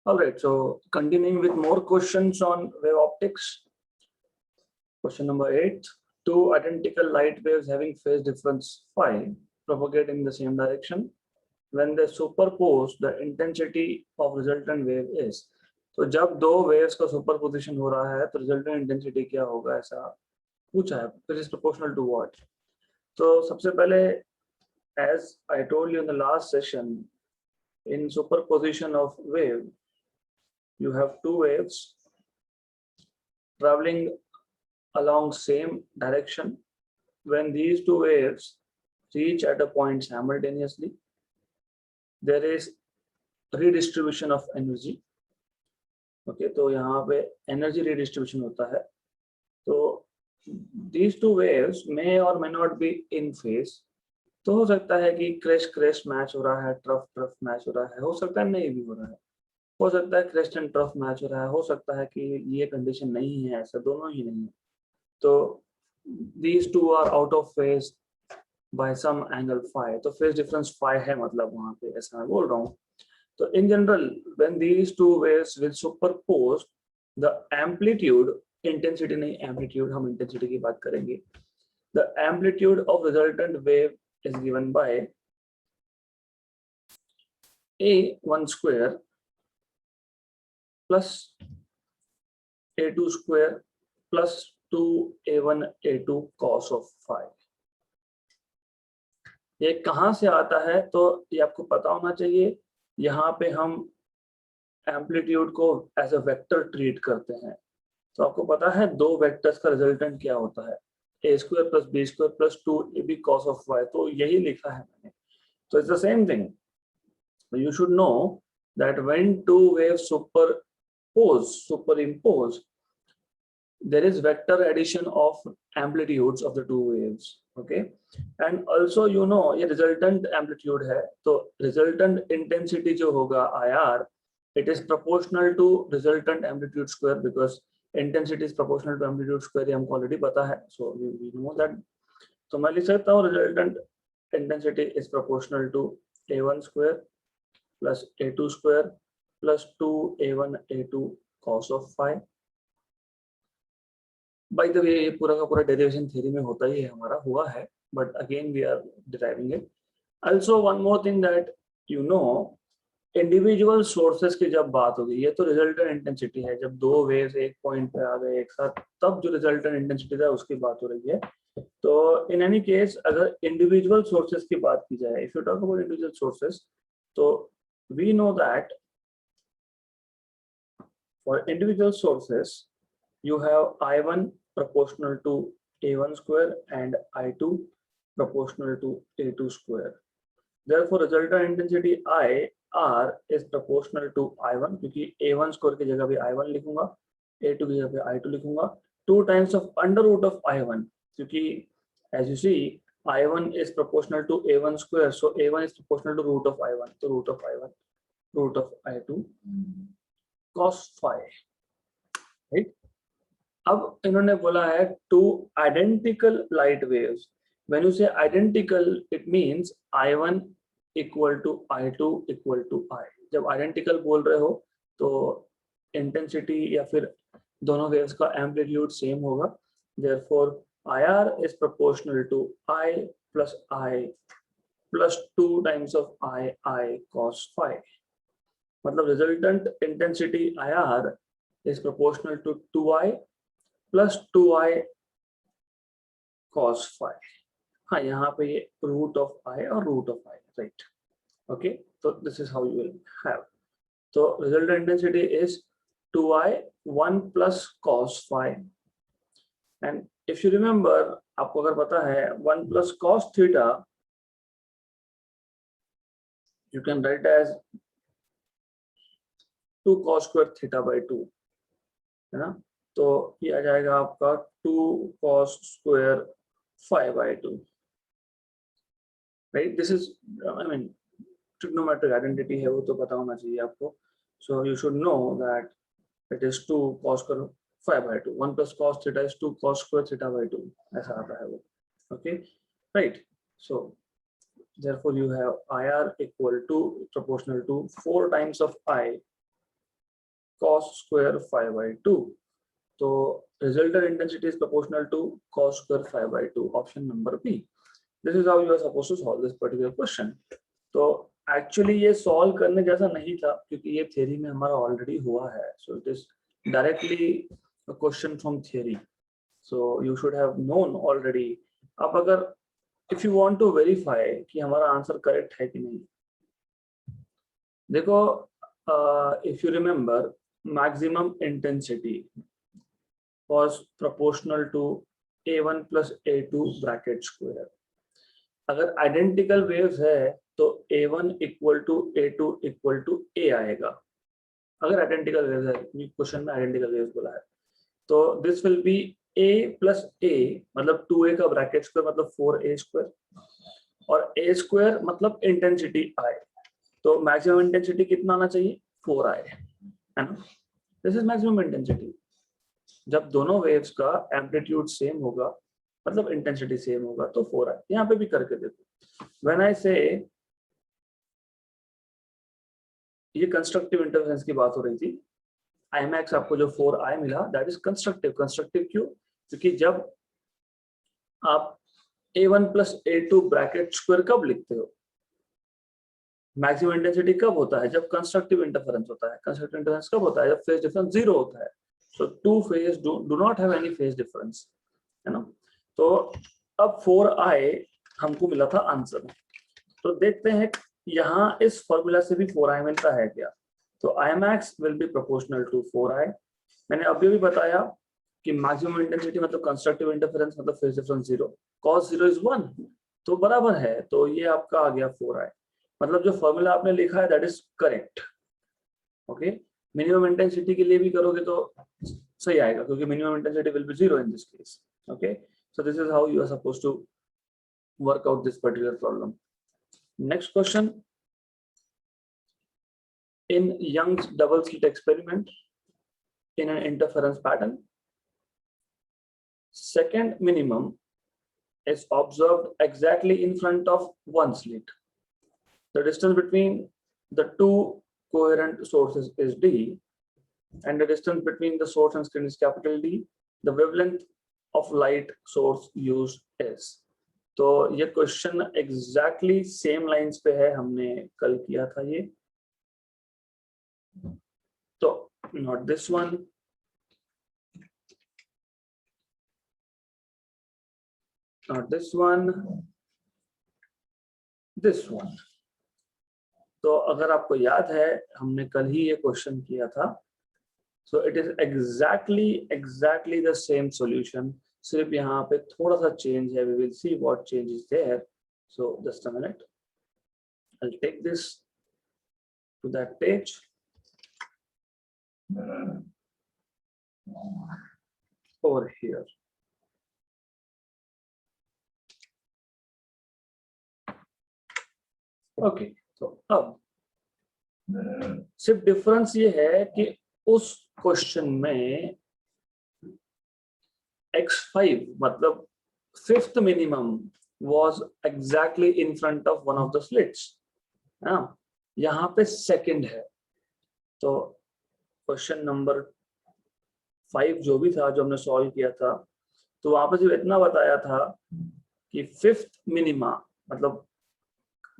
All right, so continuing with more questions on wave optics. Question number 8. Two identical light waves having phase difference phi propagate in the same direction. When they superpose, the intensity of resultant wave is. तो जब दो waves का superposition हो रहा है तो resultant intensity क्या होगा, ऐसा पूछा है. Which is proportional to what? तो सबसे पहले, as I told you in the last session, in superposition of wave, you have two waves traveling along same direction. When these two waves reach at a point simultaneously, there is redistribution of energy. Okay, तो यहाँ पे energy redistribution होता है. तो these two waves may or may not be in phase. तो हो सकता है कि crest मैच हो रहा है, trough मैच हो रहा है, हो सकता है नहीं भी हो रहा है, हो सकता है crest and trough मैच हो रहा है, हो सकता है कि ये कंडीशन नहीं है, ऐसा दोनों ही नहीं है. तो these two are out of phase by some angle phi. तो phase difference phi है, मतलब वहाँ पे ऐसा मैं बोल रहा हूँ. तो in general, when these two waves will superpose, the amplitude, intensity नहीं, amplitude, हम intensity की बात करेंगे. The amplitude of resultant wave is given by A1 square plus A2 square plus 2A1 A2 cos of phi. ये कहाँ से आता है तो ये आपको पता होना चाहिए. यहाँ पे हम एम्पलीट्यूड को एज अ वेक्टर ट्रीट करते हैं. तो आपको पता है दो वेक्टर्स का रिजल्टेंट क्या होता है, A square plus B square plus 2ab cos of y. तो यही लिखा है मैंने. तो it's the same thing. You should know that when two waves superimpose, there is vector addition of amplitudes of the two waves. Okay, and also you know ये resultant amplitude है, तो resultant intensity जो होगा IR, it is proportional to resultant amplitude square, because intensity is proportional to amplitude square. ये हमको already पता है, so we know that. तो मैं लिख सकता हूँ resultant intensity is proportional to A1 square plus A2 square plus 2A1 A2 cos of phi. By the way, ये पूरा का पूरा derivation theory में होता ही है, हमारा हुआ है, but again we are deriving it. Also one more thing that you know, individual sources की जब बात होगी, ये तो resultant intensity है, जब दो waves एक point पे आ गए एक साथ, तब जो resultant intensity है उसकी बात हो रही है. तो in any case, अगर individual sources की बात की जाए, if you talk about individual sources, तो we know that for individual sources you have I1 proportional to A1 square and I2 proportional to A2 square. Therefore resultant intensity IR is proportional to I1, क्योंकि A1 square की जगह भी I1 लिखूंगा, A2 की जगह पे I2 लिखूंगा, 2 times of under root of I1, क्योंकि as you see I1 is proportional to A1 square, so A1 is proportional to root of I1, so root of I1 root of I2 cos phi, right? अब इन्होंने बोला है two identical light waves. When you say identical, it means I1 equal to I2 equal to I. जब identical बोल रहे हो तो intensity या फिर दोनों वेव्स का एम्पलीट्यूड सेम होगा. Therefore IR is proportional to I plus I plus 2 times of I cos phi. मतलब resultant intensity IR is proportional to 2I plus 2I cos phi. हाँ, यहाँ पे ये root of I और root of I, right? Okay, so this is how you will have. So resultant intensity is 2I 1 plus cos phi. And if you remember, आपको अगर पता है 1 plus cos theta, you can write as 2 cos square theta by 2, है ना. तो ये आ जाएगा आपका 2 cos square phi by 2, right? This is, I mean, trigonometric identity है, वो तो पता होना चाहिए आपको. So you should know that it is 2 cos square phi by 2. 1 plus cos theta is 2 cos square theta by 2. ऐसा आता है वो. Okay, right? So therefore you have IR equal to proportional to 4 times of I cos square 5/2. So resultant intensity is proportional to cos square 5/2. Option number B. This is how you are supposed to solve this particular question. तो actually ये solve करने जैसा नहीं था क्योंकि ये theory में हमारा ऑलरेडी हुआ है. So it is directly a question from theory. So you should have known already. आप अगर if you want to verify कि हमारा आंसर करेक्ट है कि नहीं, देखो if you remember maximum intensity was proportional to A1 plus A2 bracket square. अगर identical waves है तो A1 equal to A2 equal to A आएगा. अगर आइडेंटिकल वेव्स है, क्वेश्चन में आइडेंटिकल वेव्स बोला है, तो this will be A plus A मतलब 2A का ब्रैकेट स्क्वायर मतलब 4A स्क्वायर, और A स्क्वायर मतलब इंटेंसिटी I. तो मैक्सिमम इंटेंसिटी कितना आना चाहिए? 4I, है ना. This is maximum intensity. जब दोनों वेव्स का एम्पलीट्यूड सेम होगा मतलब इंटेंसिटी सेम होगा तो 4I. यहाँ पे भी करके देखो. व्हेन आई से ये कंस्ट्रक्टिव इंटरफेरेंस की बात हो रही थी, Imax आपको जो 4I मिला दैट इज कंस्ट्रक्टिव. कंस्ट्रक्टिव क्यों? क्योंकि जब आप A1 plus A2 bracket square कब लिखते हो? मैक्सिमम इंटेंसिटी कब होता है? जब कंस्ट्रक्टिव इंटरफेरेंस होता है. कंस्ट्रक्टिव इंटरफेरेंस कब होता है? जब फेज डिफरेंस 0 होता है. So two phase do not have any phase difference, है ना. तो अब 4I हमको मिला था आंसर. तो देखते हैं यहाँ इस फॉर्मूला से भी 4I मिलता है क्या. तो Imax will be proportional to 4I. मैंने अभी भी बताया कि मैक्सिमम इंटेंसिटी मतलब कंस्ट्रक्टिव इंटरफेरेंस मतलब फेज डिफरेंस 0, cos 0 is 1, तो बराबर है. तो ये आपका आ गया 4I. मतलब जो फॉर्मूला आपने लिखा है that is correct. Okay. Minimum intensity के लिए भी करोगे तो सही आएगा क्योंकि minimum intensity will be 0 in this case. Okay. So this is how you are supposed to work out this particular problem. Next question. In Young's double slit experiment in an interference pattern, second minimum is observed exactly in front of one slit. The distance between the two coherent sources is D, and the distance between the source and screen is capital D. The wavelength of light source used is. तो ये question exactly same lines पे है, हमने कल किया था ये. तो not this one, not this one, this one. तो अगर आपको याद है हमने कल ही ये क्वेश्चन किया था. So it is exactly the same solution. सिर्फ यहाँ पे थोड़ा सा change है. We will see what change is there. So just a minute. I'll take this to that page. Over here. Okay. So अब सिर्फ डिफरेंस ये है कि उस क्वेश्चन में x5 मतलब fifth minimum was exactly in front of one of the slits. हाँ, यहाँ पे सेकंड है. तो क्वेश्चन नंबर 5 जो भी था जो हमने सॉल्व किया था, तो वहां पर सिर्फ इतना बताया था कि फिफ्थ मिनिमा मतलब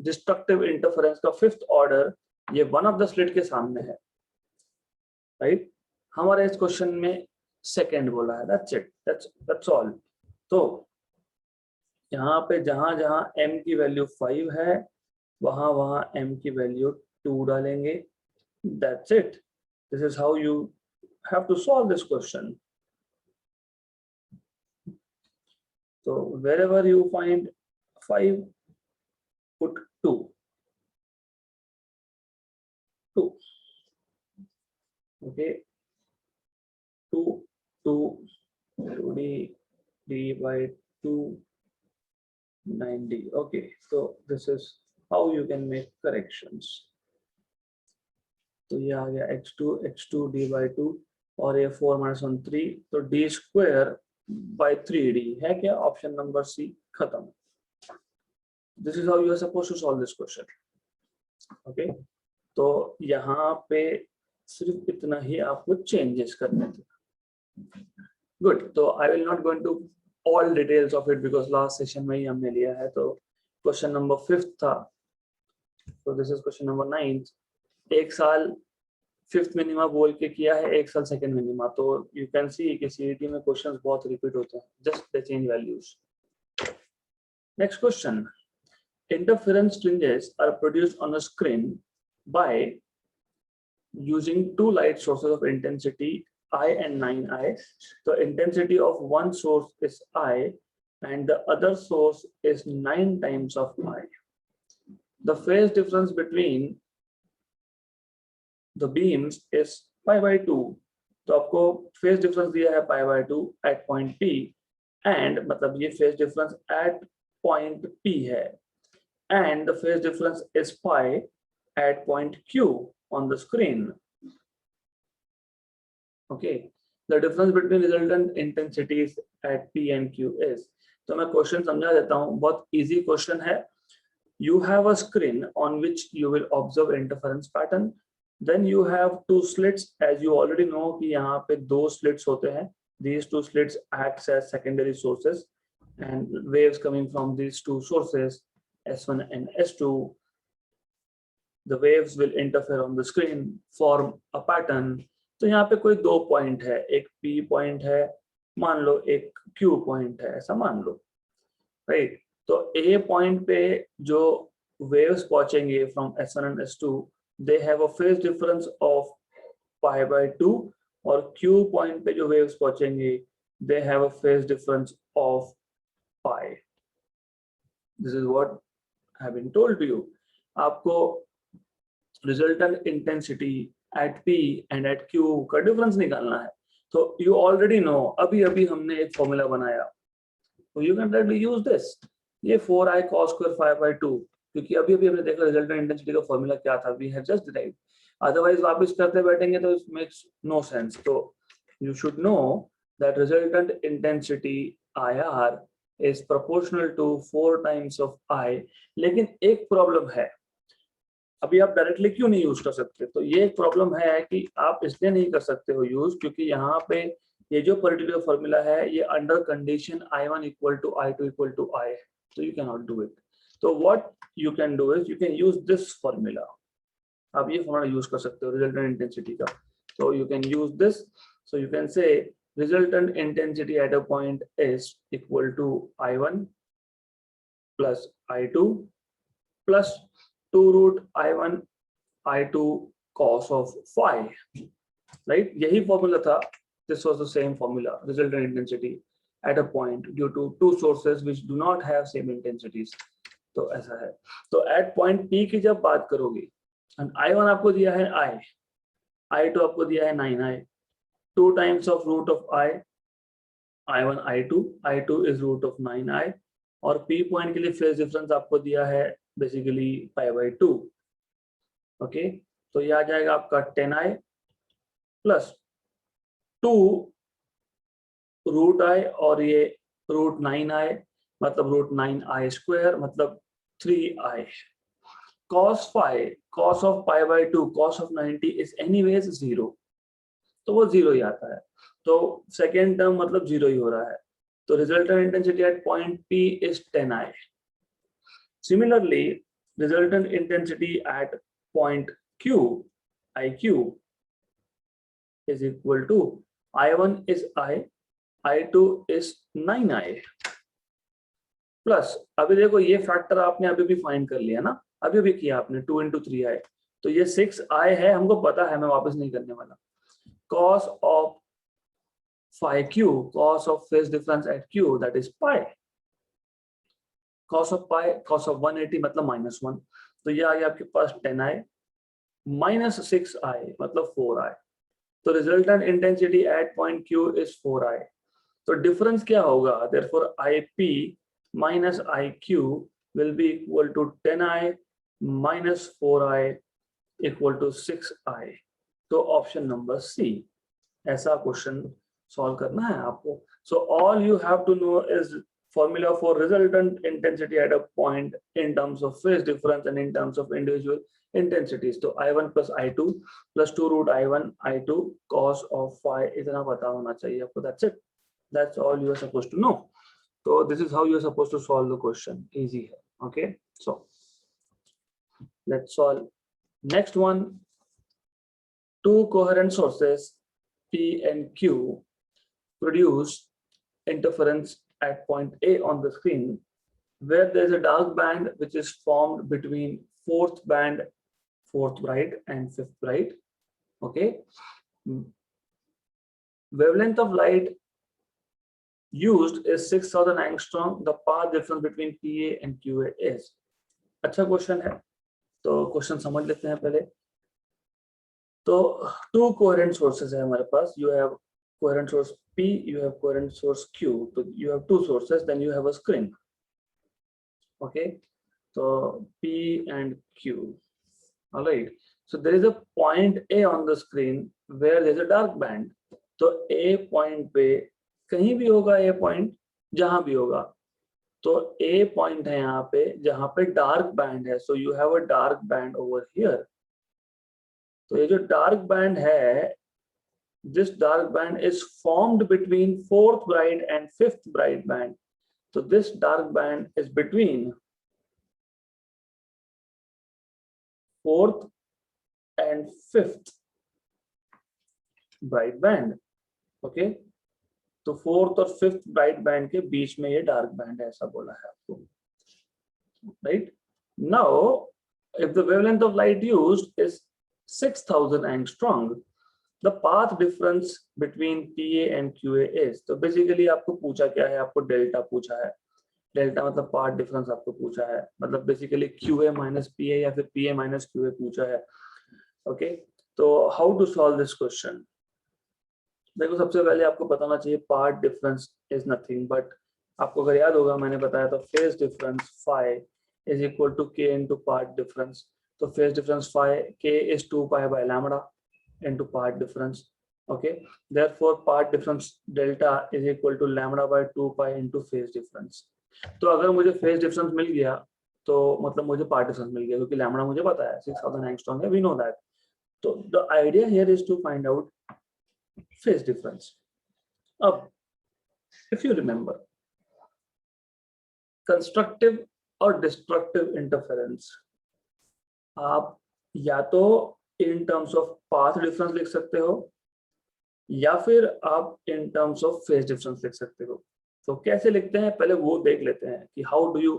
डिस्ट्रक्टिव इंटरफेरेंस का फिफ्थ ऑर्डर ये वन ऑफ द स्लिट के सामने है. राइट. हमारे इस क्वेश्चन में सेकंड बोला है. That's it. That's all. तो यहाँ पे जहां जहां m की वैल्यू 5 है वहां वहां m की वैल्यू 2 डालेंगे. That's it. This is how you have to solve this question. तो wherever you find 5, put 2. Okay. 2d by 2 9d. Okay, so this is how you can make corrections. तो ये आ गया x2 d by 2 और ये 4 minus 1 3. तो d square by 3d है क्या? Option number C खत्म. This is how you are supposed to solve this question. Okay. तो यहाँ पे सिर्फ इतना ही आपको चेंजेस करने थे. गुड. तो I will not going to all details of it because last session में ही हमने लिया है. तो क्वेश्चन नंबर 5 था. तो दिस इज क्वेश्चन नंबर 9. एक साल फिफ्थ मिनिमा बोल के किया है, एक साल सेकंड मिनिमा. तो यू कैन सी कि सीईटी में क्वेश्चंस बहुत रिपीट होते हैं, just they change values. Next question. Interference fringes are produced on a screen by using two light sources of intensity I and 9I. The intensity of one source is I and the other source is 9 times of I. The phase difference between the beams is pi by 2. तो आपको phase difference दिया है pi by 2 at point P and मतलब ये phase difference at point P है. And the phase difference is pi at point Q on the screen. Okay, the difference between resultant intensities at P and Q is. तो मैं question समझा देता हूँ, बहुत easy question है. You have a screen on which you will observe interference pattern. Then you have two slits, as you already know कि यहाँ पे दो slits होते हैं. These two slits acts as secondary sources, and waves coming from these two sources, S1 and S2, the waves will interfere on the screen, form a pattern. तो यहाँ पे कोई दो पॉइंट है, एक P पॉइंट है मान लो, एक Q पॉइंट है ऐसा मान लो, राइट. तो A पॉइंट पे जो waves पहुंचेंगे from S1 and S2, they have a phase difference of pi by 2, और Q पॉइंट पे जो waves पहुंचेंगे they have a phase difference of pi. This is what I have been told to you. आपको resultant intensity at P and at Q का difference निकालना है. तो you already know, अभी अभी हमने एक फॉर्मूला बनाया, तो you can directly use this. ये 4i cos square 5 by 2, क्योंकि अभी अभी हमने देखा resultant intensity का फॉर्मूला क्या था, we have just derived. Otherwise वापस करते बैठेंगे तो it makes no sense. तो you should know that resultant intensity IR is proportional to 4 times of I. लेकिन एक प्रॉब्लम है, अभी आप डायरेक्टली क्यों नहीं यूज कर सकते. तो ये एक प्रॉब्लम है कि आप इसलिए नहीं कर सकते हो यूज क्योंकि यहाँ पे ये जो पर्टिकुलर फॉर्मूला है ये under condition I1 equal to I2 equal to I है, तो you can not do it. तो what you can do is you can use this formula. आप ये फॉर्मूला यूज कर सकते हो रिजल्टेंट इंटेंसिटी का. तो you can use this. So you can say resultant intensity at a point is equal to I1 plus I2 plus 2 root I1 I2 cos of phi, right? यही formula था. This was the same formula, resultant intensity at a point due to two sources which do not have same intensities. तो ऐसा है. तो at point P की जब बात करोगे, and I1 आपको दिया है I, I2 आपको दिया है 9I, 2 times of root of I1 I2 is root of 9I, और P पॉइंट के लिए फेज डिफरेंस आपको दिया है बेसिकली पाई बाई 2. ओके, तो ये आ जाएगा आपका 10I प्लस 2 रूट I और ये रूट 9I, मतलब रूट 9I स्क्वायर मतलब 3I. cos phi, cos of pi by 2, cos of 90 is anyways 0, तो वो 0 ही आता है. तो सेकेंड टर्म मतलब 0 ही हो रहा है. तो resultant intensity at point P is 10I. Similarly, resultant intensity at point Q, IQ, is equal to I1 is I, I2 is 9I. Plus अभी देखो ये फैक्टर आपने अभी भी फाइंड कर लिया ना, अभी भी किया आपने 2 into 3I, तो ये 6I है, हमको पता है, मैं वापस नहीं करने वाला. Cos of phi Q, cos of phase difference at Q, that is pi. Cos of pi, cos of 180 मतलब -1, तो ये आ गया आपके पास 10I minus 6I मतलब 4I. तो resultant intensity at point Q is 4I. तो डिफरेंस क्या होगा, therefore IP minus IQ will be equal to 10I minus 4I equal to 6I. तो ऑप्शन नंबर C, ऐसा क्वेश्चन सॉल्व करना है आपको. So all you have to know is formula for resultant intensity at a point in terms of phase difference and in terms of individual intensities. तो I1 plus I2 plus 2 root I1 I2 cos of phi इतना पता होना चाहिए आपको. That's it. That's all you are supposed to know. So this is how you are supposed to solve the question. Easy है. Okay. So let's solve. Next one. Two coherent sources P and Q produce interference at point A on the screen, where there is a dark band which is formed between fourth bright and fifth bright. Okay. Wavelength of light used is 6000 angstrom. The path difference between PA and QA is. अच्छा question है, तो question समझ लेते हैं पहले. तो two coherent sources है हमारे पास. You have coherent source P, you have coherent source Q. So you have two sources, then you have a screen. Okay, so P and Q. All right. So there is a point A on the screen where there is a dark band. तो A point पे कहीं भी होगा, A point जहां भी होगा, तो A point है यहाँ पे जहां पे dark band है. So you have a dark band over here. तो ये जो dark band है, this dark band is formed between fourth bright and fifth bright band. So this dark band is between fourth and fifth bright band. Okay, तो fourth और fifth bright band के बीच में ये dark band है, ऐसा बोला है आपको. Right. Now if the wavelength of light used is 6000 angstrom, the path difference between PA and QA is. तो बेसिकली आपको पूछा क्या है, आपको डेल्टा पूछा है. डेल्टा मतलब पाथ डिफरेंस आपको पूछा है, मतलब बेसिकली QA minus PA या फिर PA minus QA पूछा है. ओके, तो how to solve this question. देखो, सबसे पहले आपको बताना चाहिए path difference is nothing but, आपको अगर याद होगा मैंने बताया था phase difference phi is equal to k into path difference. तो फेज डिफरेंस फाई के is 2 pi by lambda into path difference. Okay, therefore path difference delta is equal to lambda by 2 pi into phase difference. तो अगर मुझे phase difference मिल गया तो मतलब मुझे पाथ डिफरेंस मिल गया, क्योंकि लैम्डा मुझे पता है 6000 एंगस्ट्रॉम है, वी नो दैट. तो the idea here is to find out phase difference. Up, if you remember, constructive और destructive interference, आप या तो in terms of path difference लिख सकते हो या फिर आप in terms of phase difference लिख सकते हो. तो कैसे लिखते हैं पहले वो देख लेते हैं कि how do you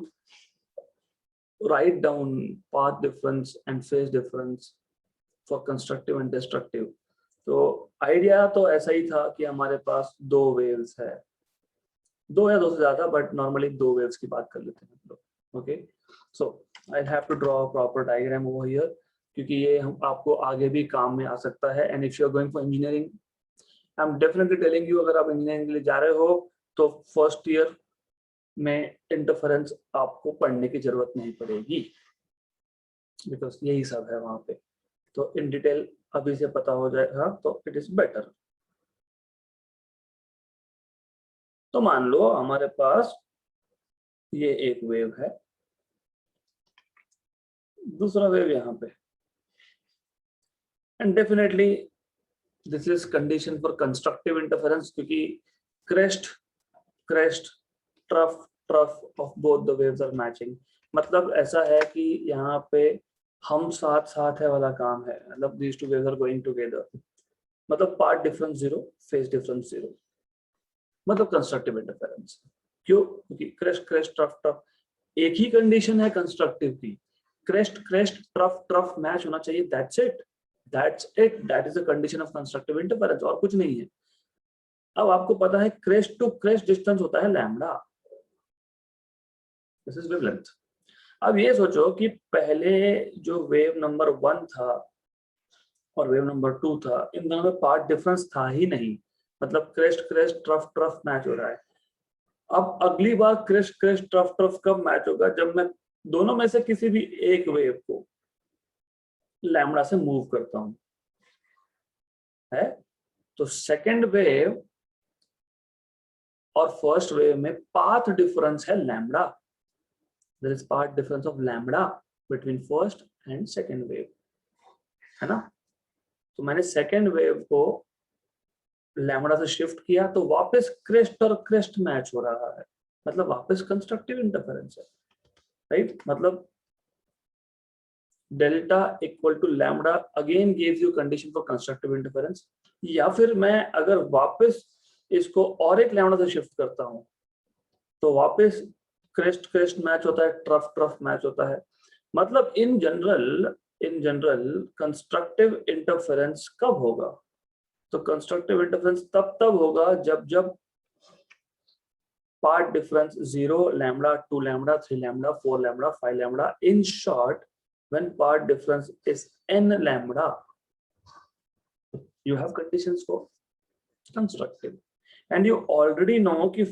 write down path difference and phase difference for constructive and destructive. तो आइडिया तो ऐसा ही था कि हमारे पास दो वेव्स है, दो या दो से ज्यादा, बट नॉर्मली दो वेव्स की बात कर लेते हैं हम लोग. Okay, so I have to draw a proper diagram over here, क्योंकि ये हम आपको आगे भी काम में आ सकता है. And if you are going for engineering, I am definitely telling you, अगर आप इंजीनियरिंग के लिए जा रहे हो तो फर्स्ट ईयर में इंटरफेरेंस आपको पढ़ने की जरूरत नहीं पड़ेगी, बिकॉज यही सब है वहां पे. तो इन डिटेल अभी से पता हो जाएगा तो इट इज बेटर. तो मान लो हमारे पास ये एक वेव है, दूसरा वेव यहाँ पे, and definitely this is condition for constructive interference, क्योंकि crest trough of both the waves are matching. मतलब ऐसा है कि यहाँ पे हम साथ साथ है वाला काम है, मतलब these two waves are going together, मतलब पाथ डिफरेंस 0, फेज डिफरेंस 0, मतलब कंस्ट्रक्टिव इंटरफेरेंस. क्यों? क्योंकि क्रेस्ट ट्रफ एक ही कंडीशन है कंस्ट्रक्टिव की, क्रेस्ट ट्रफ मैच होना चाहिए. That's it, that is the condition of constructive interference, और कुछ नहीं है. अब आपको पता है क्रेस्ट टू क्रेस्ट डिस्टेंस होता है लैम्डा, दिस इज वेवलेंथ. अब ये सोचो कि पहले जो वेव नंबर 1 था और वेव नंबर 2 था, इन दोनों में पाथ डिफरेंस था ही नहीं, मतलब क्रेस्ट ट्रफ मैच हो रहा है. अब अगली बार क्रेस्ट ट्रफ कब मैच होगा? जब मैं दोनों में से किसी भी एक वेव को लैम्डा से मूव करता हूं, है. तो सेकंड वेव और फर्स्ट वेव में पाथ डिफरेंस है lambda, there is path difference of lambda between first and second wave, है ना। तो मैंने सेकेंड वेव को लैम्बडा से शिफ्ट किया तो वापस क्रेस्ट और क्रेस्ट मैच हो रहा है, मतलब वापस कंस्ट्रक्टिव इंटरफेरेंस है, राइट। मतलब delta equal to lambda again gives you condition for constructive interference. या फिर मैं अगर वापस इसको और एक लैम्बडा से शिफ्ट करता हूं तो वापस क्रेस्ट क्रेस्ट मैच होता है, ट्रफ ट्रफ मैच होता है। मतलब इन जनरल कंस्ट्रक्टिव इंटरफेरेंस कब होगा, तो कंस्ट्रक्टिव इंटरफेरेंस तब होगा जब path difference 0, lambda, 2 lambda, 3 lambda, 4 lambda, 5 lambda, in short when part difference is n lambda, you have conditions for constructive, and you already know कि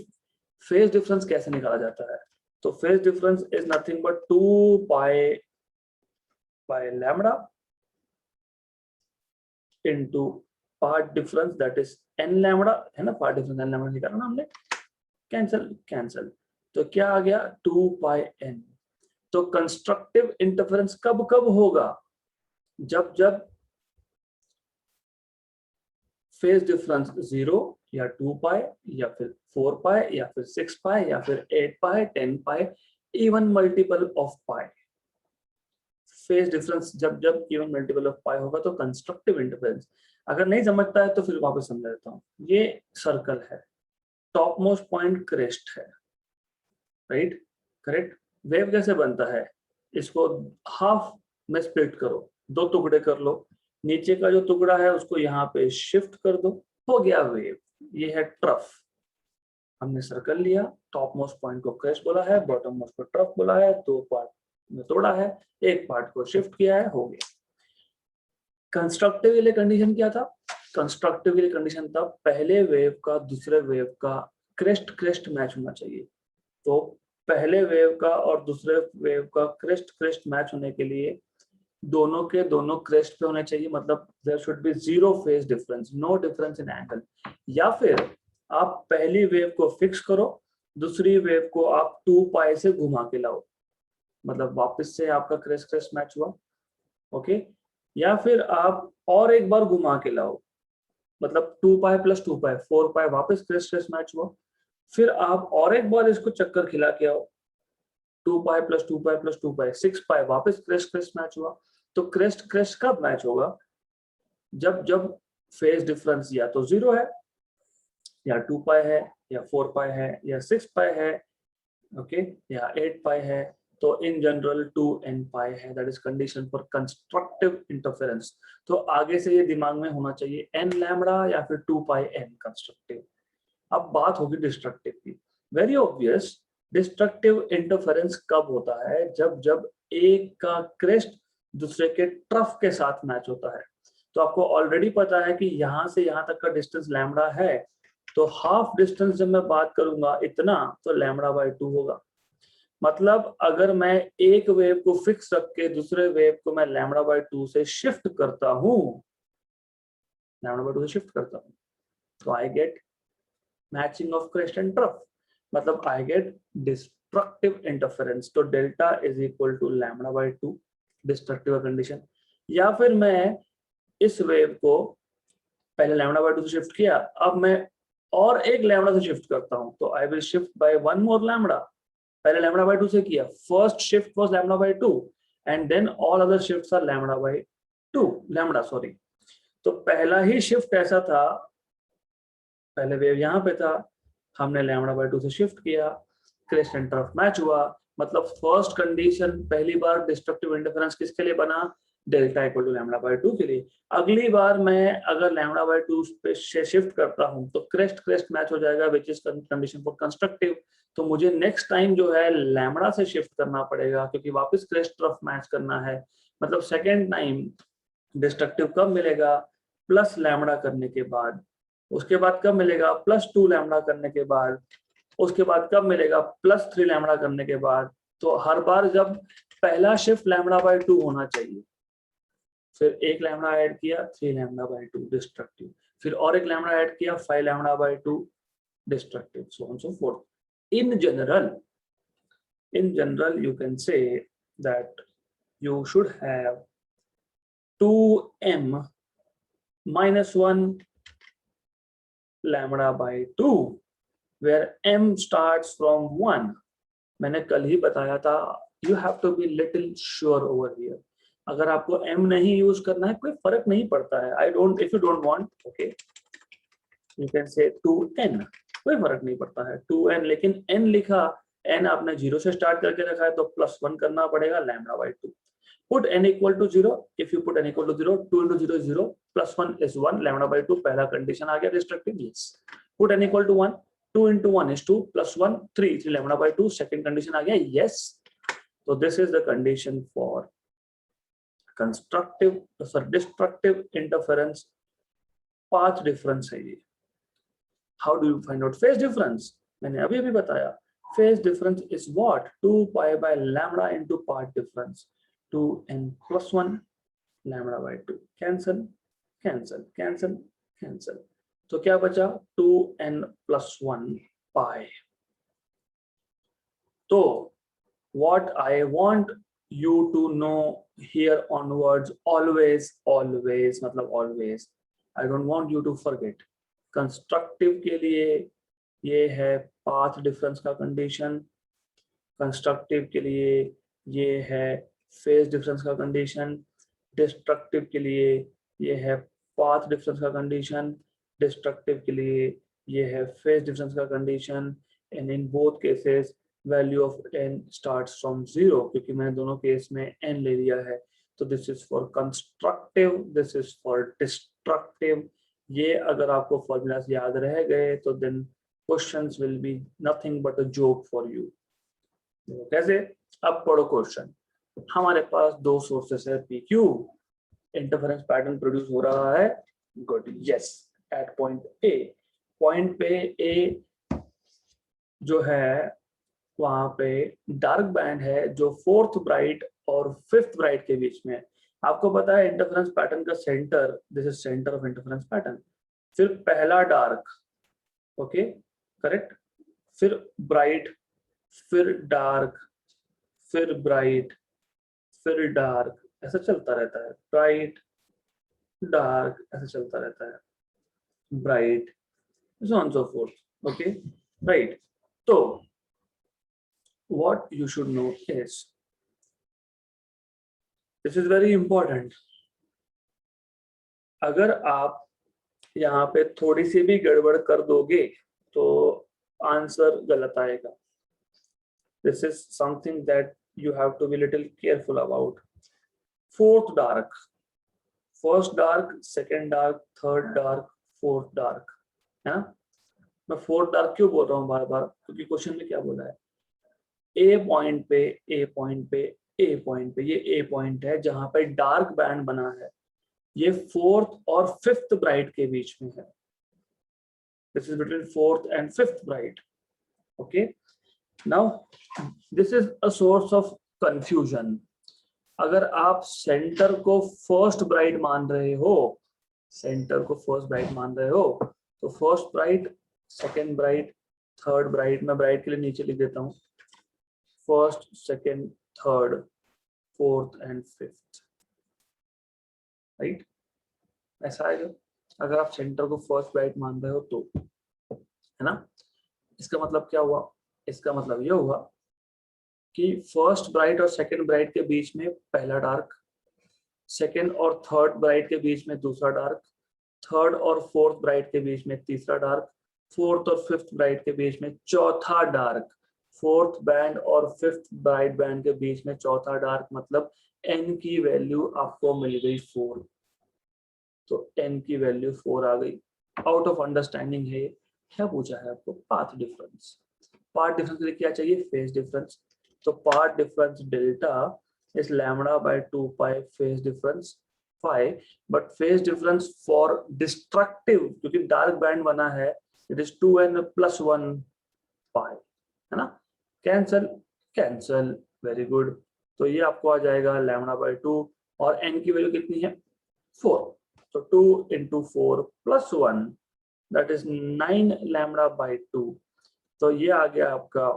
phase difference कैसे निकाला जाता है। तो phase difference is nothing but 2 pi lambda into part difference that is n lambda, है ना, part difference n lambda निकाला ना हमने, कैंसल, तो क्या आ गया 2 pi n। तो कंस्ट्रक्टिव इंटरफेरेंस कब होगा, जब फेज डिफरेंस 0 या 2 पाई या फिर 4 पाई या फिर 6 पाई या फिर 8 pi, 10 pi, even multiple of pi. Phase difference जब इवन मल्टीपल ऑफ पाई होगा तो कंस्ट्रक्टिव इंटरफेरेंस। अगर नहीं समझता है तो फिर वापस समझा देता हूँ। ये सर्कल है, टॉप मोस्ट पॉइंट क्रेस्ट है, राइट, करेक्ट। वेव कैसे बनता है, इसको हाफ में स्प्लिट करो, 2 टुकड़े कर लो, नीचे का जो टुकड़ा है उसको यहाँ पे शिफ्ट कर दो, हो गया वेव। ये है ट्रफ, हमने सर्कल लिया, टॉप मोस्ट पॉइंट को क्रेस्ट बोला है, बॉटम मोस्ट को ट्रफ बोला है, 2 पार्ट में तोड़ा है, एक पार्ट को शिफ्ट किया है, हो गया। कंस्ट्रक्टिव के लिए कंडीशन क्या था, कंस्ट्रक्टिव के लिए कंडीशन था पहले वेव का दूसरे वेव का क्रेस्ट क्रेस्ट मैच होना चाहिए। तो पहले वेव का और दूसरे वेव का क्रेस्ट क्रेस्ट मैच होने के लिए दोनों के दोनों क्रेस्ट पे होने चाहिए, मतलब there should be 0 phase difference, no difference in angle. या फिर आप पहली वेव को फिक्स करो, दूसरी वेव को आप 2 पाई से घुमा के लाओ, मतलब वापस से आपका क्रेस्ट क्रेस्ट मैच हुआ, ओके। या फिर आप और एक बार घुमा के लाओ, मतलब 2 पाई प्लस 2 पाई 4 पाई, वापस क्रेस्ट क्रेस्ट मैच हुआ। फिर आप और एक बार इसको चक्कर खिला के आओ, 2 पाई प्लस 2 पाई प्लस 2 पाई 6 पाई, वापस क्रेस्ट क्रेस्ट मैच हुआ। तो क्रेस्ट क्रेस्ट कब मैच होगा, जब फेज डिफरेंस या तो 0 है या 2 पाई है या 4 पाई है या 6 पाई है, ओके, या 8 पाई है। तो इन जनरल 2n पाई है, that is condition for constructive interference. तो आगे से ये दिमाग में होना चाहिए n लैम्बडा या फिर 2 पाई n कंस्ट्रक्टिव। अब बात होगी डिस्ट्रक्टिव की। वेरी ऑब्वियस, डिस्ट्रक्टिव इंटरफेरेंस कब होता है, जब एक का क्रेस्ट दूसरे के ट्रफ के साथ मैच होता है। तो आपको ऑलरेडी पता है कि यहां से यहां तक का डिस्टेंस लैम्बडा है, तो हाफ डिस्टेंस जब मैं बात करूंगा इतना, तो लैम्बडा बाय 2 होगा। मतलब अगर मैं एक वेव को फिक्स रख के दूसरे वेव को मैं लैम्बडा बाय 2 से शिफ्ट करता हूं, लैम्बडा बाय 2 से शिफ्ट करता हूं, तो I get matching of crest and trough, मतलब आई गेट डिस्ट्रक्टिव इंटरफेरेंस। तो delta is equal to lambda by 2, destructive condition. या फिर मैं इस वेव को पहले लैम्बडा बाय 2 से शिफ्ट किया, अब मैं और एक लैम्बडा से शिफ्ट करता हूं, तो I will shift by 1 more lambda. पहले लैम्बडा बाय 2 से किया, first shift was lambda by 2 and then all other shifts are lambda by 2 lambda, sorry. तो पहला ही शिफ्ट ऐसा था, पहले वेव यहाँ पे था, हमने लैम्बडा बाय 2 से शिफ्ट किया, क्रेस्ट एंड ट्रफ मैच हुआ। मतलब फर्स्ट कंडीशन पहली बार डिस्ट्रक्टिव इंटरफेरेंस किसके लिए बना, delta equal to lambda by 2 के लिए। अगली बार मैं अगर लैम्बडा बाय 2 पे शिफ्ट करता हूं तो क्रेस्ट क्रेस्ट मैच हो जाएगा, which is condition for constructive. तो मुझे नेक्स्ट टाइम जो है लैम्बडा से शिफ्ट करना पड़ेगा, क्योंकि वापस क्रेस्ट ट्रफ मैच करना है। मतलब सेकेंड टाइम डिस्ट्रक्टिव कब मिलेगा, प्लस लैम्बडा करने के बाद। उसके बाद कब मिलेगा, प्लस 2 लैम्बडा करने के बाद। उसके बाद कब मिलेगा, प्लस 3 लैम्बडा करने के बाद। तो हर बार जब पहला शिफ्ट लैम्बडा बाय 2 होना चाहिए, फिर एक लैम्बडा ऐड किया 3 लैम्बडा बाय 2 डिस्ट्रक्टिव, फिर और एक लैम्बडा ऐड किया 5 lambda by 2 destructive, so on and so forth. In general, you can say that you should have 2m minus 1 lambda by 2 where m starts from 1. मैंने कल ही बताया था, you have to be little sure over here. अगर आपको m नहीं use करना है कोई फर्क नहीं पड़ता है. If you don't want, okay, you can say 2n, कोई फर्क नहीं पड़ता है 2n. लेकिन n लिखा, n आपने 0 से स्टार्ट करके रखा है तो +1 करना पड़ेगा lambda by 2. Put n equal to 0. If you put n equal to 0, 2 into 0 is 0, +1 is 1, lambda by 2 पहला कंडीशन आ गया destructive. Yes. Put n equal to 1, 2 into 1 is 2, +1 3 lambda by 2, second condition आ गया. Yes. So this is the condition for destructive interference. Path difference है ये. How do you find out phase difference? मैंने अभी भी बताया. Phase difference is what? 2 pi by lambda into path difference. 2n plus 1 lambda by 2. Cancel, cancel, cancel, cancel. तो क्या बचा? 2n plus 1 pi. तो what I want you to know here onwards, always मतलब always, I don't want you to forget. Constructive के लिए ये है path difference का condition. Constructive के लिए ये है फेज डिफरेंस का कंडीशन. डिस्ट्रक्टिव के लिए ये है पाथ डिफरेंस का कंडीशन. डिस्ट्रक्टिव के लिए ये है फेज डिफरेंस का condition. And in both cases value of n starts from 0, क्योंकि मैंने दोनों केस में n ले लिया है. तो this is for constructive, this is for destructive. ये अगर आपको फॉर्मूलास याद रह गए तो then questions will be nothing but a joke for you. कैसे? अब पढ़ो क्वेश्चन. हमारे पास दो सोर्सेस है PQ. इंटरफेरेंस पैटर्न प्रोड्यूस हो रहा है. Good. Yes. At point A. Point पे A जो है वहां पे डार्क बैंड है जो 4th ब्राइट और 5th ब्राइट के बीच में. आपको पता है इंटरफेरेंस पैटर्न का centre, this is centre of interference pattern. फिर पहला डार्क, ओके करेक्ट, फिर ब्राइट, फिर डार्क, फिर ब्राइट, फिर डार्क, ऐसा चलता रहता है. ब्राइट डार्क ऐसा चलता रहता है. Bright so on so forth. Okay, right. So what you should know is, this is very important. अगर आप यहाँ पे थोड़ी सी भी गड़बड़ कर दोगे तो आंसर गलत आएगा. This is something that you have to be little careful about. 4th dark, first dark, second dark, third dark, fourth dark. है ना? मैं 4th dark क्यों बोल रहा हूँ बार बार? क्योंकि क्वेश्चन में क्या बोला है? A पॉइंट पे, A पॉइंट पे, A पॉइंट पे, ये A पॉइंट है जहां पे डार्क बैंड बना है. ये 4th और 5th ब्राइट के बीच में है. This is between 4th and 5th bright. Okay. Now this is a source of confusion. अगर आप सेंटर को फर्स्ट ब्राइट मान रहे हो, सेंटर को फर्स्ट ब्राइट मान रहे हो, तो first bright, second bright, third bright, मैं ब्राइट के लिए नीचे लिख देता हूँ. First, second, third, fourth and fifth. Right, ऐसा आएगा अगर आप सेंटर को फर्स्ट ब्राइट मान रहे हो तो, है ना. इसका मतलब क्या हुआ? इसका मतलब ये हुआ कि फर्स्ट ब्राइट और सेकंड ब्राइट के बीच में पहला डार्क, सेकंड और थर्ड ब्राइट के बीच में दूसरा डार्क, थर्ड और फोर्थ ब्राइट के बीच में तीसरा डार्क, फोर्थ और फिफ्थ ब्राइट के बीच में चौथा डार्क, फोर्थ बैंड और फिफ्थ ब्राइट बैंड के बीच में चौथा डार्क. मतलब n की वैल्यू आपको मिल गई 4. तो n की वैल्यू 4 आ गई. आउट ऑफ अंडरस्टैंडिंग है. क्या पूछा है आपको? Path difference. पाथ डिफरेंस के लिए क्या चाहिए? Phase difference. तो path difference delta is lambda by 2 pi phase difference phi, but phase difference for destructive, क्योंकि डार्क बैंड बना है, it is 2n plus 1 pi, है ना. Cancel, cancel, very good. तो ये आपको आ जाएगा lambda by 2 और n की वैल्यू कितनी है? 4. तो 2 into 4 plus 1 that is 9 lambda by 2। तो ये आ गया आपका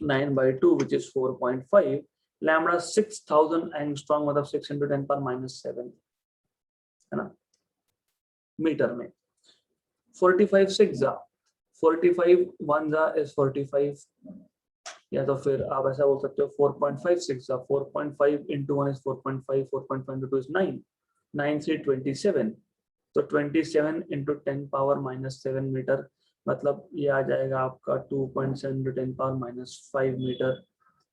9/2 which is 4.5 लैम्डा 6000 एंगस्ट्रॉम मतलब 6 into 10 power minus 7 है ना मीटर में। 45 6 जा 45 1 जा is 45 या तो फिर आप ऐसा बोल सकते हो 4.56 जा 4.5 into 1 is 4.5 4.5 into 2 is 9 9 से 27 तो 27 into 10 power minus 7 मीटर मतलब ये आ जाएगा आपका 2.7 into 10 power minus 5 मीटर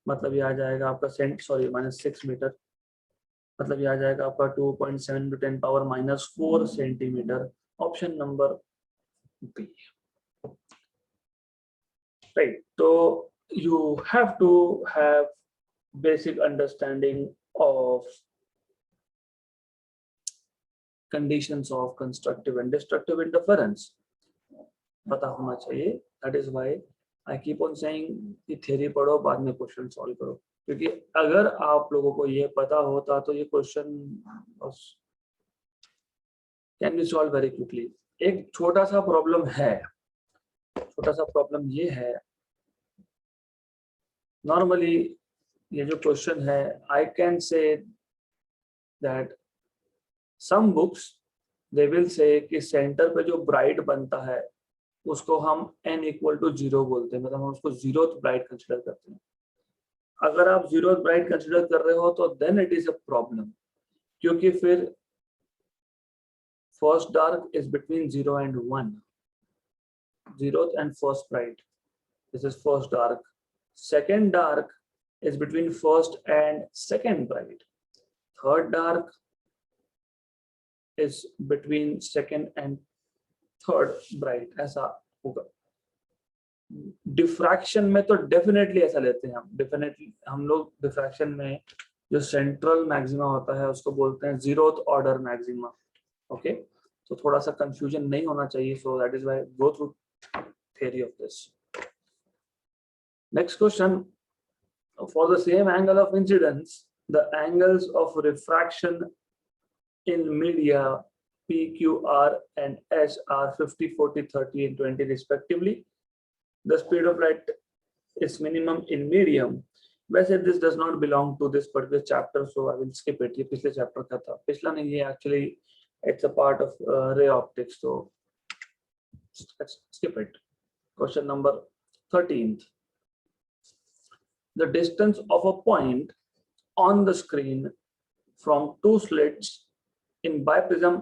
मतलब ये आ जाएगा आपका minus 6 मीटर मतलब ये आ जाएगा आपका 2.7 into 10 power minus 4 सेंटीमीटर। Option number B right. तो you have to have basic understanding of conditions of constructive and destructive interference पता होना चाहिए। That is why I keep on saying कि theory पढ़ो बाद में क्वेश्चन सॉल्व करो क्योंकि अगर आप लोगों को ये पता होता तो ये question can be solve very quickly. एक छोटा सा प्रॉब्लम है, छोटा सा प्रॉब्लम ये है नॉर्मली ये जो क्वेश्चन है I can say that some books they will say कि सेंटर पे जो ब्राइट बनता है उसको हम n इक्वल टू 0 बोलते हैं मतलब हम उसको 0th ब्राइट कंसिडर करते हैं। अगर आप 0th ब्राइट कंसिडर कर रहे हो तो then it is a problem क्योंकि फिर first dark is between 0 and 1 0th and first bright this is first dark second dark is between first and second bright third dark is between second and third bright ऐसा होगा। Diffraction में तो definitely ऐसा लेते हैं हम definitely हम लोग डिफ्रैक्शन में जो सेंट्रल मैक्सिमा होता है उसको बोलते हैं 0th ऑर्डर मैक्सिमा। ओके तो थोड़ा सा कंफ्यूजन नहीं होना चाहिए so that is why go through theory of this. Next question, for the same angle of incidence the angles of refraction in media P, Q, R and S are 50, 40, 30 and 20 respectively. The speed of light is minimum in medium. वैसे this does not belong to this particular chapter so I will skip it। ये पिछले chapter का था, पिछला नहीं, ये actually it's a part of ray optics so let's skip it। Question number 13th. The distance of a point on the screen from two slits in biprism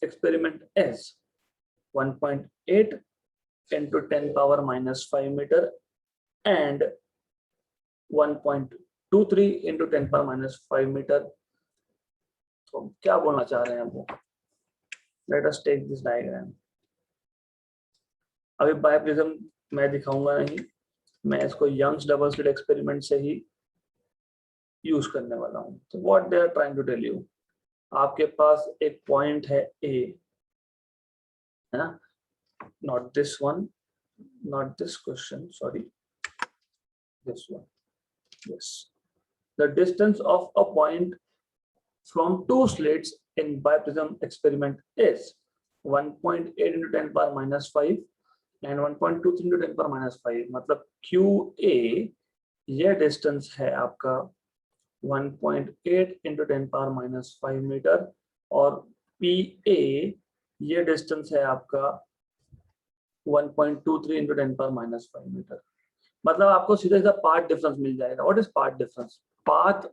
experiment is 1.8 into 10 power minus 5 meter and 1.23 into 10 power minus 5 meter। तो क्या बोलना चाह रहे हैं वो? Let us take this diagram। अभी बायप्रिज्म मैं दिखाऊंगा नहीं, मैं इसको यंग्स डबल स्लिट एक्सपेरिमेंट से ही यूज करने वाला हूं। तो what they are trying to tell you, आपके पास एक पॉइंट है ए है ना, not this one, not this question, sorry this one, yes, the distance of a point from two slits in biprism experiment is 1.8 into 10 power minus 5 and 1.23 into 10 power minus 5 मतलब QA ये distance है आपका 1.8 into 10 power minus 5 metre और PA ये distance है आपका 1.23 into 10 power minus 5 metre. मतलब आपको सीधा सीधा पाथ डिफरेंस मिल जाएगा। What is path difference? Path,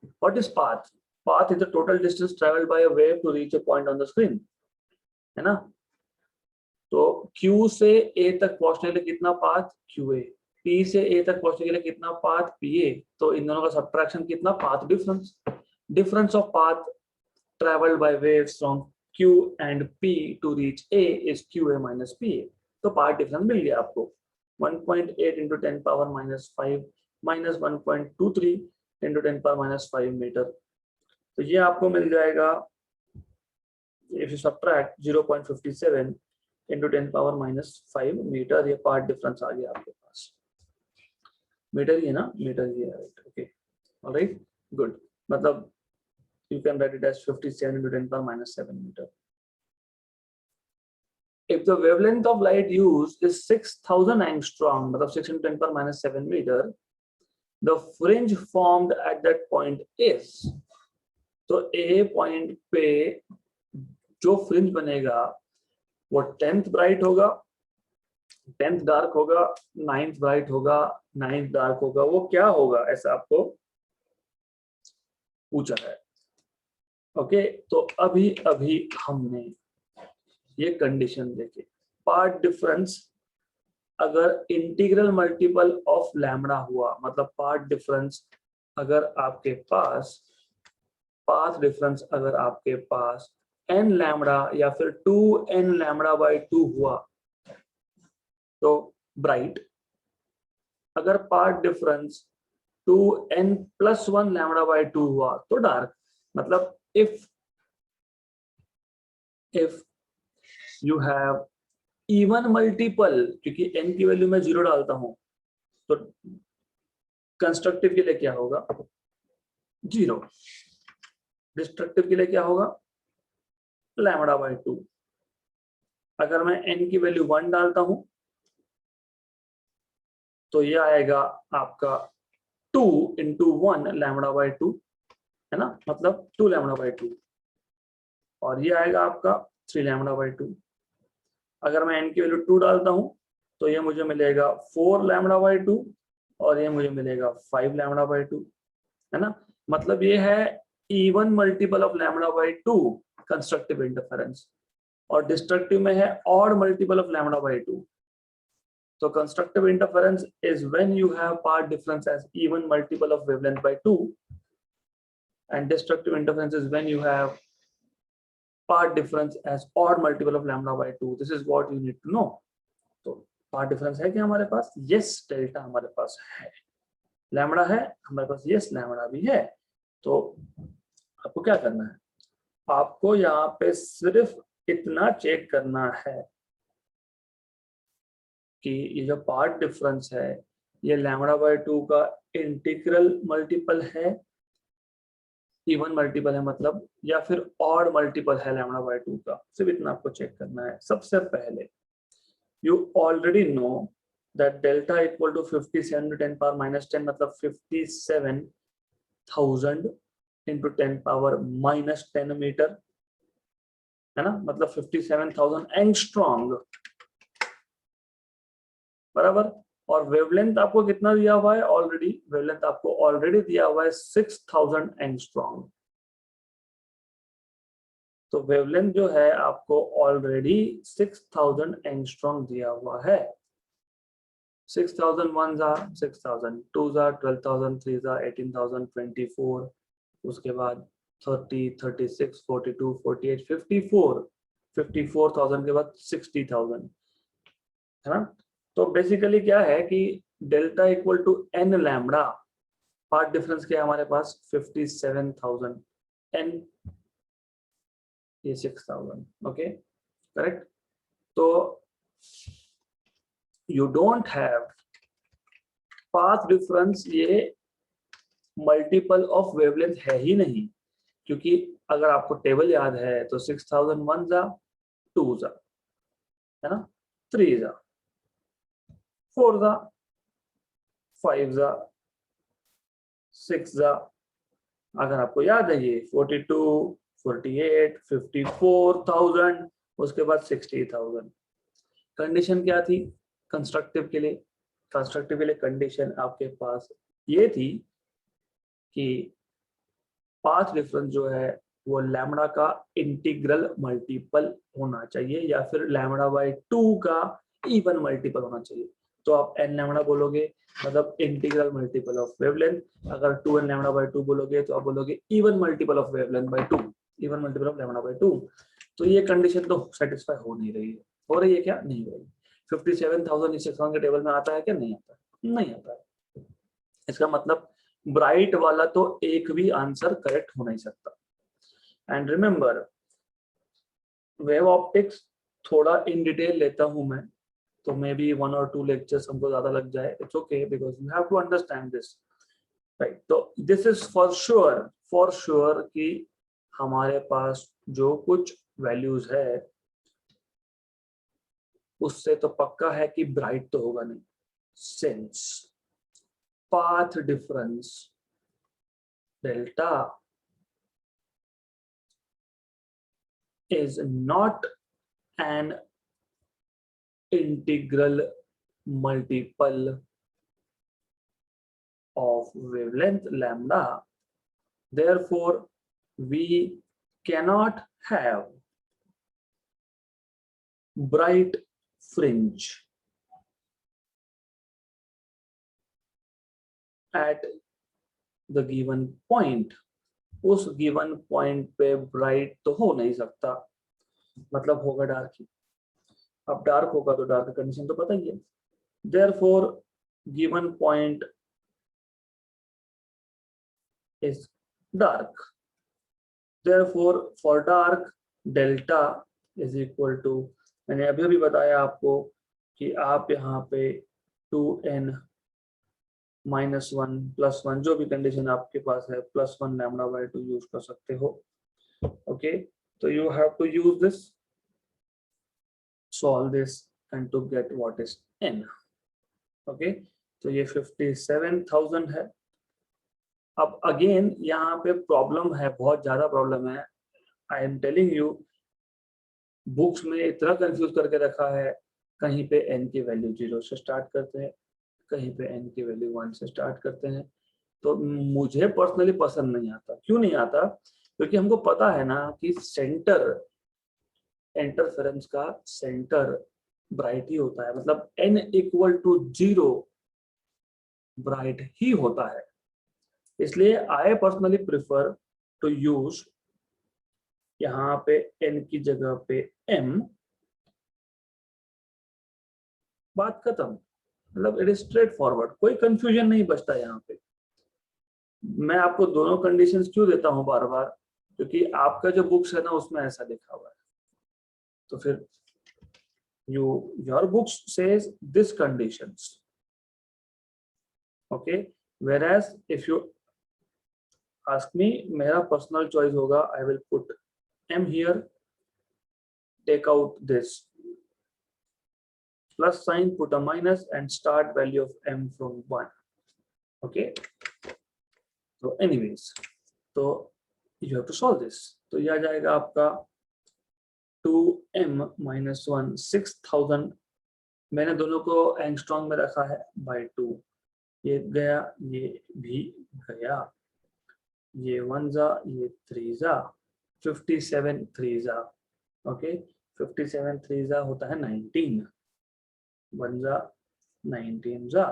what is path? Path is the total distance travelled by a wave to reach a point on the screen, है ना। तो Q से A तक पहुंचने के लिए कितना पाथ? QA। P से A तक पहुंचने के लिए कितना पाथ? PA। तो इन दोनों का सब्ट्रैक्शन कितना? Path difference. Difference of path travelled by waves from Q and P to reach A is QA minus PA। तो पाथ डिफरेंस मिल गया आपको 1.8 into 10 power minus 5 minus 1.23 into 10 power minus 5 metre. तो ये आपको मिल जाएगा if you subtract 0.57 into 10 power minus 5 metre. ये path difference आ गया आपके पास। मीटर ही है ना, मीटर ही है, राइट, ओके, ऑलराइट, गुड। मतलब you can write it as 57 into 10 power minus 7 metre. if the wavelength of light used is 6000 angstrom, मतलब 6 × 10⁻⁷ meter, the fringe formed at that point is, तो A point पे जो fringe बनेगा वो 10th bright होगा, 10th dark होगा, 9th bright होगा, 9th dark होगा, वो क्या होगा ऐसा आपको पूछा है। ओके, तो अभी अभी हमने ये कंडीशन देखे, पार्ट डिफरेंस अगर इंटीग्रल मल्टीपल ऑफ लैम्बडा हुआ, मतलब पार्ट डिफरेंस अगर आपके पास, पाथ डिफरेंस अगर आपके पास n लैम्बडा या फिर 2n लैम्बडा बाई 2 हुआ तो ब्राइट, अगर path difference 2n + 1 lambda by 2 हुआ तो डार्क। मतलब if you have even multiple, क्योंकि n की वैल्यू में 0 डालता हूं तो कंस्ट्रक्टिव के लिए क्या होगा 0, डिस्ट्रक्टिव के लिए क्या होगा लैम्बडा बाई 2। अगर मैं n की वैल्यू 1 डालता हूं तो ये आएगा आपका 2 × 1 लैम्बडा बाई 2, है ना, मतलब 2 लैम्बडा बाई 2, और ये आएगा आपका 3 लैम्बडा बाई 2। अगर मैं n की वैल्यू 2 डालता हूं तो ये मुझे मिलेगा 4 लैम्बडा बाई 2 और ये मुझे मिलेगा 5 लैम्बडा बाई 2, है ना। मतलब ये है even multiple of lambda by 2 constructive interference, और डिस्ट्रक्टिव में है odd multiple of lambda by 2। So constructive interference is when you have part difference as even multiple of wavelength by 2, and destructive interference is when you have part difference as odd multiple of lambda by 2. This is what you need to know. तो part difference है क्या हमारे पास? Yes, delta हमारे पास है, lambda है हमारे पास, yes lambda भी है। तो आपको क्या करना है, आपको यहाँ पे सिर्फ इतना चेक करना है कि ये जो पार्ट डिफरेंस है ये लैम्बडा बाय 2 का इंटीग्रल मल्टीपल है, इवन मल्टीपल है मतलब, या फिर ऑड मल्टीपल है लैम्बडा बाय 2 का, सिर्फ इतना आपको चेक करना है। सबसे पहले you already know that delta equal to 57 × 10⁻⁻10, मतलब 57,000 × 10⁻⁻10 मीटर, है ना, मतलब 57,000 एंगस्ट्रॉम, बराबर। और वेवलेंथ आपको कितना दिया हुआ है ऑलरेडी, वेवलेंथ आपको ऑलरेडी दिया हुआ है 6000 एंगस्ट्रॉम। तो वेवलेंथ जो है आपको ऑलरेडी 6000 एंगस्ट्रॉम दिया हुआ है। 6000 1 जा 6000, 2 जा 12000, 3 जा 18000, 24, उसके बाद 30, 36, 42, 48, 54,000 के बाद 60,000, है ना। तो बेसिकली क्या है कि delta equal to n lambda, path difference क्या है हमारे पास 57,000, n ये 6000, ओके करेक्ट। तो you don't have path difference, ये मल्टीपल ऑफ वेवलेंथ है ही नहीं, क्योंकि अगर आपको टेबल याद है तो 6000 1 जा 2 जा, है ना, 3 जा 4 जा 5 जा 6 जा, अगर आपको याद है ये 42, 48, 54,000, उसके बाद 60,000। कंडीशन क्या थी कंस्ट्रक्टिव के लिए? कंस्ट्रक्टिव के लिए कंडीशन आपके पास ये थी कि पाथ डिफरेंस जो है वो लैम्बडा का इंटीग्रल मल्टीपल होना चाहिए या फिर लैम्बडा बाय 2 का इवन मल्टीपल होना चाहिए। तो आप n लैम्बडा बोलोगे मतलब इंटीग्रल मल्टीपल ऑफ वेवलेंथ, अगर 2n लैम्बडा बाय 2 बोलोगे तो आप बोलोगे even multiple of wavelength by 2, even multiple of lambda by 2। तो ये कंडीशन तो सेटिस्फाई हो नहीं रही है, हो रही है क्या? नहीं हो रही। 57,000 इस सेक्शन के टेबल में आता है क्या? नहीं आता, नहीं आता है। इसका मतलब ब्राइट वाला तो एक भी आंसर करेक्ट हो नहीं सकता। एंड रिमेंबर वेव ऑप्टिक्स थोड़ा इन डिटेल लेता हूं मैं, तो मे बी 1 or 2 लेक्चर्स हमको ज्यादा लग जाए, it's okay because you have to understand this, right. तो दिस इज फॉर श्योर कि हमारे पास जो कुछ वैल्यूज है उससे तो पक्का है कि ब्राइट तो होगा नहीं, since path difference delta is not an integral multiple of wavelength lambda, therefore we cannot have bright fringe at the given point. उस गिवन पॉइंट पे ब्राइट तो हो नहीं सकता, मतलब होगा डार्क ही। अब डार्क होगा तो डार्क कंडीशन तो पता ही है। Therefore given point is dark. Therefore for dark delta is equal to, मैंने अभी अभी बताया आपको कि आप यहाँ पे 2n -1 +1 जो भी कंडीशन आपके पास है +1 λ/2 यूज कर सकते हो। ओके, तो you have to use this, solve this and to get what is n। Okay, तो ये 57,000 है। अब अगेन यहाँ पे प्रॉब्लम है, बहुत ज्यादा प्रॉब्लम है। I am telling you, books में इतना कंफ्यूज करके रखा है, कहीं पे n की वैल्यू 0 से स्टार्ट करते हैं, कहीं पे n की वैल्यू 1 से स्टार्ट करते हैं। तो मुझे पर्सनली पसंद नहीं आता। क्यों नहीं आता? क्योंकि हमको पता है ना कि सेंटर इंटरफेरेंस का सेंटर ब्राइट ही होता है, मतलब n = 0 ब्राइट ही होता है। इसलिए I personally prefer to use यहाँ पे n की जगह पे m, बात खत्म। मतलब इट इज स्ट्रेट फॉरवर्ड, कोई कंफ्यूजन नहीं बचता यहाँ पे। मैं आपको दोनों कंडीशंस क्यों देता हूँ बार बार? क्योंकि आपका जो बुक्स है ना उसमें ऐसा लिखा हुआ है, तो फिर your books says this conditions, okay, whereas if you ask me, मेरा पर्सनल चॉइस होगा, I will put m here, take out this plus sign, put a minus and start value of m from 1। okay, so anyways, तो you have to solve this। तो यह आ जाएगा आपका 2m - 1 6000, मैंने दोनों को एंगस्ट्रॉम में रखा है by 2, ये गया, ये भी गया, ये 1 जा, ये 3 जा, 57 3 जा। ओके, 57 3 जा होता है 19, 1 जा 19 जा,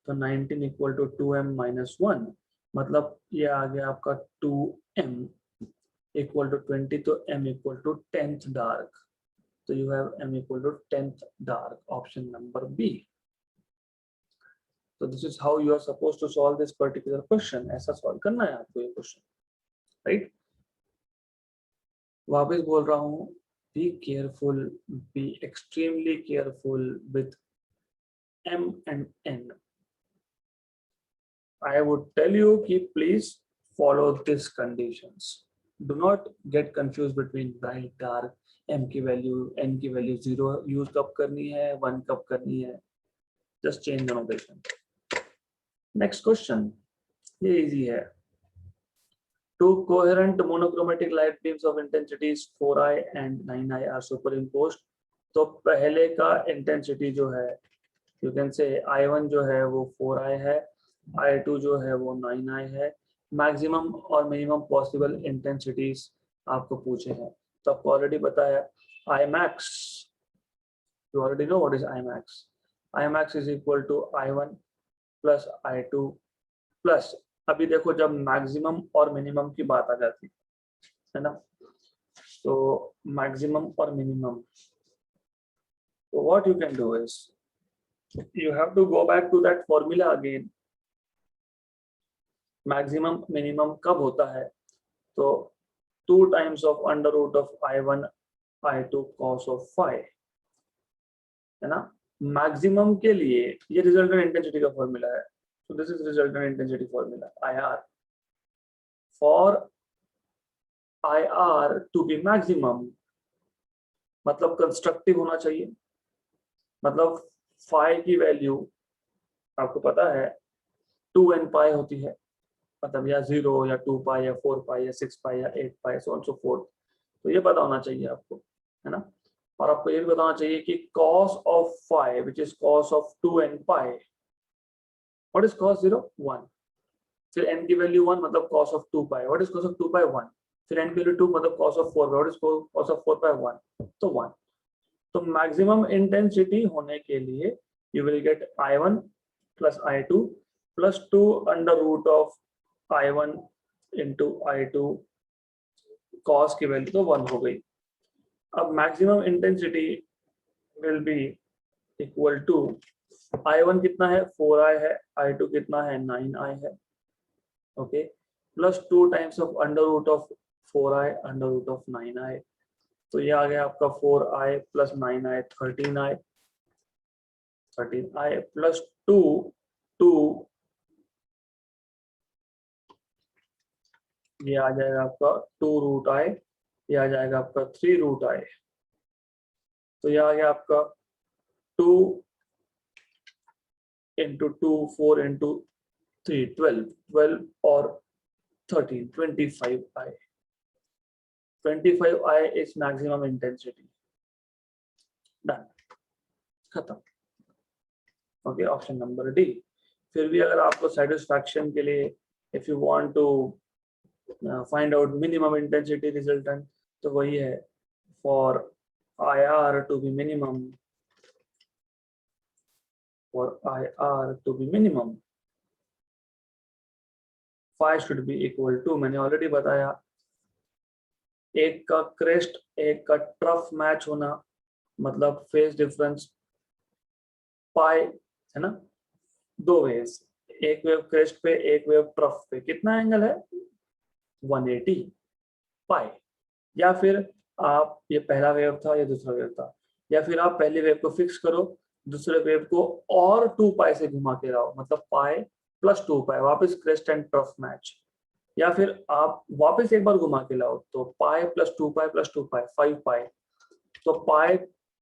तो 19 = 2m - 1, मतलब ये आ गया आपका 2m = 20, तो m = 10th डार्क, तो you have m = 10th dark, option number B. So this is how you are supposed to solve this particular question। ऐसा सॉल्व करना है आपको ये क्वेश्चन, राइट? वापस बोल रहा हूँ, be careful, be extremely careful with m and n। I would tell you कि please follow these conditions, do not get confused between bright dark, m की वैल्यू n की वैल्यू 0 यूज कब करनी है, 1 कब करनी है, just change the notation। Next question, ये इजी है। Two coherent monochromatic light beams of intensities 4i and 9i are superimposed। तो पहले का इंटेंसिटी जो है, यू कैन से i1 जो है वो 4i है, i2 जो है वो 9i है। मैक्सिमम और मिनिमम पॉसिबल इंटेंसिटीज आपको पूछे हैं, तो आपको ऑलरेडी बताया Imax, you already know what is Imax। Imax is equal to i1 plus i2 plus, अभी देखो जब मैक्सिमम और मिनिमम की बात आ जाती है ना, तो मैक्सिमम और मिनिमम, तो what you can do is you have to go back to that formula again. Maximum minimum कब होता है? तो 2 times of √ of i1 i2 cos of phi, है ना। मैक्सिमम के लिए ये रिजल्टेंट इंटेंसिटी का फॉर्मूला है, so this is resultant intensity formula IR। for IR to be maximum, मतलब कंस्ट्रक्टिव होना चाहिए, मतलब फाई की वैल्यू आपको पता है 2n पाई होती है, मतलब या 0 या 2 पाई या 4 पाई या 6 पाई या 8 पाई सो ऑन सो फोर्थ। तो ये पता होना चाहिए आपको, है ना। और आपको ये भी बताना चाहिए कि cos of phi which is cos of 2n pi, what is cos 0 1, फिर n की वैल्यू 1 मतलब cos of 2 pi, what is cos of 2 pi 1, फिर n की वैल्यू 2 मतलब cos of 4, what is cos of 4 pi 1, तो 1। तो maximum intensity होने के लिए you will get I1 plus I2 plus 2 under root of I1 into I2, cos की value तो 1 हो गई। अब maximum intensity will be equal to I1 कितना है 4i है, I2 कितना है 9i है, okay, plus 2 times of under root of 4i under root of 9i। तो ये आ गया आपका 4i plus 9i 13i, 13i plus 2 ये आ जाएगा आपका 2 रूट i, ये आ जाएगा आपका 3 रूट i। तो ये आ गया आपका 2 इंटू 2 4 इंटू 3 12 और 13 25i, 25i is maximum intensity. Done, खत्म। Okay, option number D. फिर भी अगर आपको सेटिस्फैक्शन के लिए if you want to find out minimum intensity resultant, तो वही है for IR to be minimum, for IR to be minimum phi should be equal to, मैंने ऑलरेडी बताया, एक का क्रेस्ट एक का ट्रफ मैच होना मतलब फेज डिफरेंस पाई, है ना। दो वेव्स, एक वेव क्रेस्ट पे एक वेव ट्रफ पे, कितना एंगल है 180 पाई। या फिर आप, ये पहला वेव था ये दूसरा वेव था, या फिर आप पहले वेव को फिक्स करो, दूसरे वेव को और 2 पाई से घुमा के लाओ, मतलब पाई प्लस 2 पाई, वापस क्रेस्ट एंड ट्रफ मैच। या फिर आप वापस एक बार घुमा के लाओ, तो पाई प्लस 2 पाई प्लस 2 पाई 5 पाई, तो पाई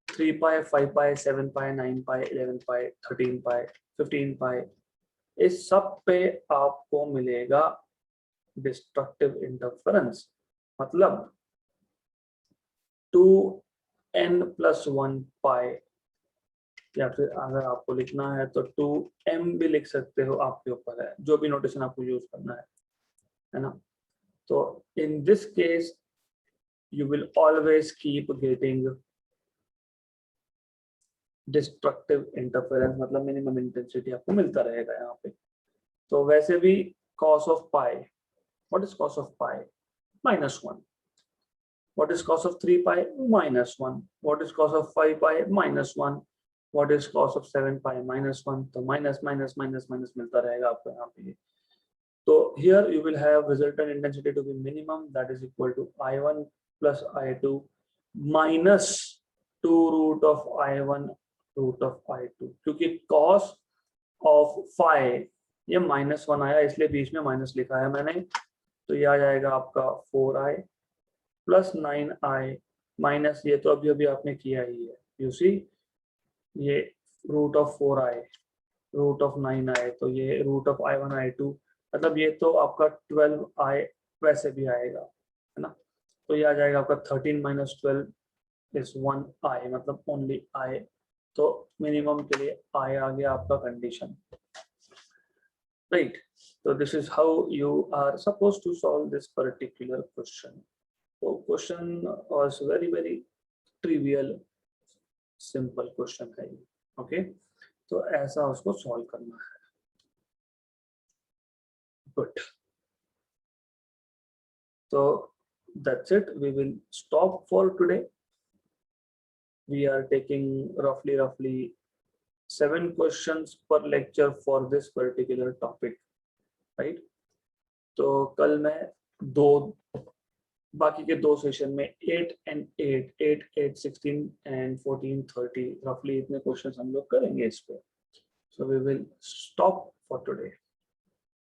3 पाई 5 पाई 7 पाई 9 पाई 11 पाई 13 पाई 15 पाई, इस सब पे आपको मिलेगा डिस्ट्रक्टिव इंटरफेरेंस, मतलब 2n प्लस 1 पाई, या फिर अगर आपको लिखना है तो 2m भी लिख सकते हो, आपके ऊपर है, जो भी नोटेशन आपको यूज करना है ना। तो इन this case you will always keep getting destructive interference, मतलब मिनिमम इंटेंसिटी आपको मिलता रहेगा यहाँ पे। तो वैसे भी cos of pi, what is cos of pi? -1. What is cos of 3 pi? -1. What is cos of 5 pi? -1. What is cos of 7 pi? -1. तो माइनस माइनस माइनस माइनस मिलता रहेगा आपको यहाँ पे। तो here you will have resultant intensity to be minimum, that is equal to I1 plus I2 minus 2 root of I1 root of I2, क्योंकि cos of phi ये -1 आया इसलिए बीच में माइनस लिखा है मैंने। तो ये आ जाएगा आपका 4i प्लस 9i माइनस, ये तो अभी अभी आपने किया ही है, यू सी, ये root of 4i root of 9i, तो ये रूट ऑफ I1 I2, मतलब ये तो आपका 12i वैसे भी आएगा, है ना। तो ये आ जाएगा आपका 13 माइनस 12 इज 1i, मतलब ओनली i। तो मिनिमम के लिए i आ गया आपका कंडीशन, राइट। तो this is how you are suppose to solve this particular question. तो question was very very trivial, simple question है ये, ओके। तो ऐसा उसको सॉल्व करना है, good. So that's it, we will stop for today. We are taking roughly 7 questions per lecture for this particular topic, right? तो कल मैं दो, बाकी के 2 सेशन में 8 and 8 8 8 16 and 14 30 roughly इतने क्वेश्चंस हम लोग करेंगे इस पे। So we will stop for today.